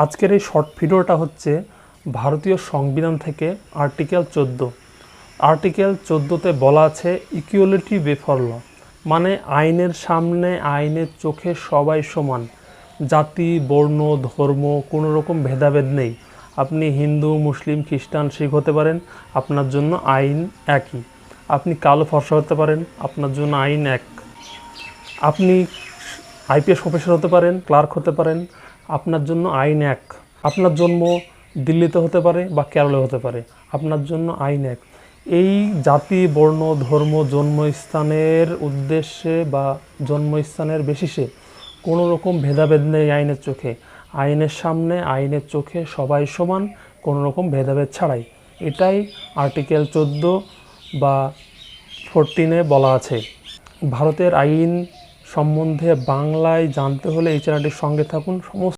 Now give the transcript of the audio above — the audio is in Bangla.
আজকের এই শর্ট ভিডিওটা হচ্ছে ভারতীয় সংবিধান থেকে আর্টিকেল 14। আর্টিকেল 14তে বলা আছে ইকুয়ালিটি বিফোর ল, মানে আইনের সামনে আইনের চোখে সবাই সমান। জাতি, বর্ণ, ধর্ম কোনো রকম ভেদাভেদ নেই। আপনি হিন্দু, মুসলিম, খ্রিস্টান, শিখ হতে পারেন, আপনার জন্য আইন একই। আপনি কালো ফর্সা হতে পারেন, আপনার জন্য আইন এক। আপনি আইপিএস অফিসার হতে পারেন, ক্লার্ক হতে পারেন, আপনার জন্য আইন এক। আপনার জন্ম দিল্লিতে হতে পারে বা কেরলে হতে পারে, আপনার জন্য আইন এক। এই জাতি, বর্ণ, ধর্ম, জন্মস্থানের উদ্দেশ্যে বা জন্মস্থানের বেসিসে কোনো রকম ভেদাভেদ নেই আইনের চোখে। আইনের সামনে আইনের চোখে সবাই সমান, কোনো রকম ভেদাভেদ ছাড়াই। এটাই আর্টিকেল 14 বা 14-এ বলা আছে। ভারতের আইন সম্বন্ধে বাংলায় জানতে হলে এই চ্যানেলটির সঙ্গে থাকুন। সমস্ত